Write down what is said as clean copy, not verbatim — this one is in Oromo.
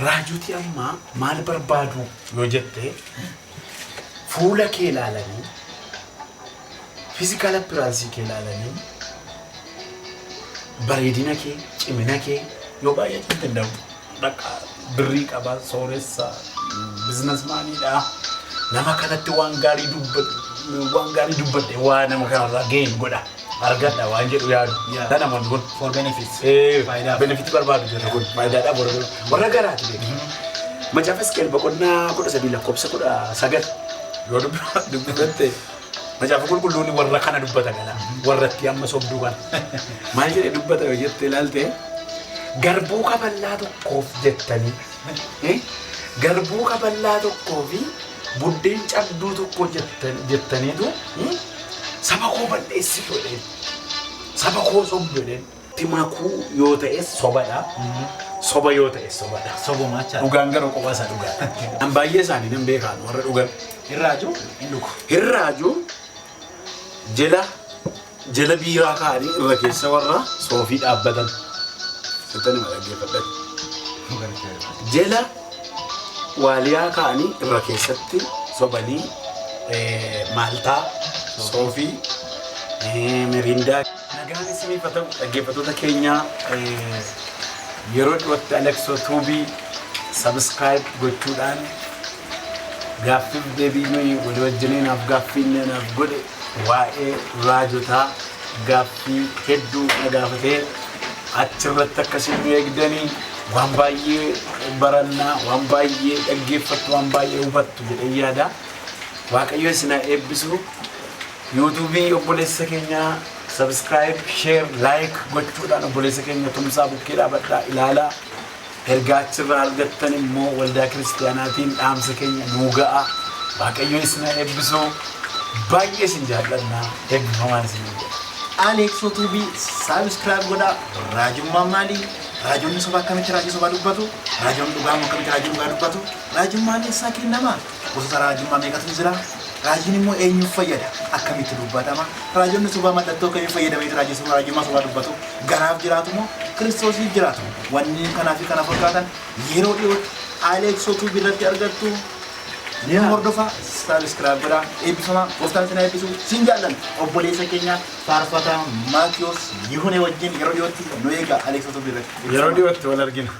Raajuutii ammaa maal barbaadu yoo jette fuula kee ilaalanii fiizikaal appiraansii kee ilaalanii bareedina kee cimina kee yoo baay'ee danda'u dhaqa birrii qaba sooressa bizinesmaaniidha nama kanatti waan gaarii dubbadhe waa nama kanarraa ga'een godha argadha waan jedhu yaadu dana man kun for benefits benefit barbaadu jira kun faayidaadha warra garaati beeku macaafis kelba qonnaa 13 lakkoofsa 19 yoo dubbifatte macaafa qulqulluun warra kana dubbata gala warratti amma sobduu kan maal jedhee dubbata yoo jette ilaalte garbuu kaballaa tokkoof jettanii garbuu kaballaa tokkoo fi buddeen cabduu tokko jettaniitu saba koo balleessi godheen saba koo sobdu jedheen timakuu yoo ta'es sobadha soba yoo ta'es sobadha sobumacha dhugaan garuu qofa isa dhugaa an baay'ee isaanii nan beekaan warra dhugan hirraaju jala biiraa kaanii irra keessa warra soofii dhaabbatan sittani ma dhaggeeffadhan jala waaliyaa kaanii irra keessatti sobanii maaltaa soofii mirindaa nagaan isiniif haa ta'u dhaggeeffattoota keenya yeroo dhiyootti Alexo Tuubii subscribe gochuudhaan gaaffiif deebii nuyi walii wajjiniin naaf godhe waa'ee raajotaa gaaffii hedduu dhagaafatee achirratti akkasiin nu eegdanii waan baay'ee barannaa waan baay'ee dhaggeeffattu waan baay'ee hubattu jedhee yaada. Waaqayyo isin haa eebbisu. YouTube obboleessa keenya subscribe, share, like gochuudhaan obboleessa keenya tumsaa bukkee dhaabadhaa ilaalaa. Ergaa achirraa argattan immoo waldaa kiristaanaatiin dhaamsa keenya nuu ga'a. Waaqayyo isin haa eebbisu. Baay'ee isin jaalladhaa. Eebbifamaan isin jedha. Alexo Tuubii subscribe godhaa. Raajummaan maali? Raajoonni soba akkamitti raajii sobaa dubbatu? Raajoonni dhugaa akkamitti raajii dhugaa dubbatu? Raajummaan eessaa kennamaa? Gosoota raajummaa meeqatu jira? Raajiin immoo eenyuuf fayyada? Akkamitti dubbatama? Raajoonni sobaa mallattoo akkamii fayyadameetu raajummaa sobaa dubbatu? Garaaf jiraatu moo Kiristoosiif jiraatu? Wanni kanaa fi kana fakkaatan yeroo dhiyootti Alexo Tuubii irratti argattu. Ni hordofaa subscribe godhaa. Eebbifamaa gooftaan isin haa eebbisu. Siin jaalladha obboleessa keenya faarfataa Maatiyos Yihunee wajjin yeroo dhiyootti nu eegaa Alexo Tuubii irratti. Yeroo dhiyootti wal argina.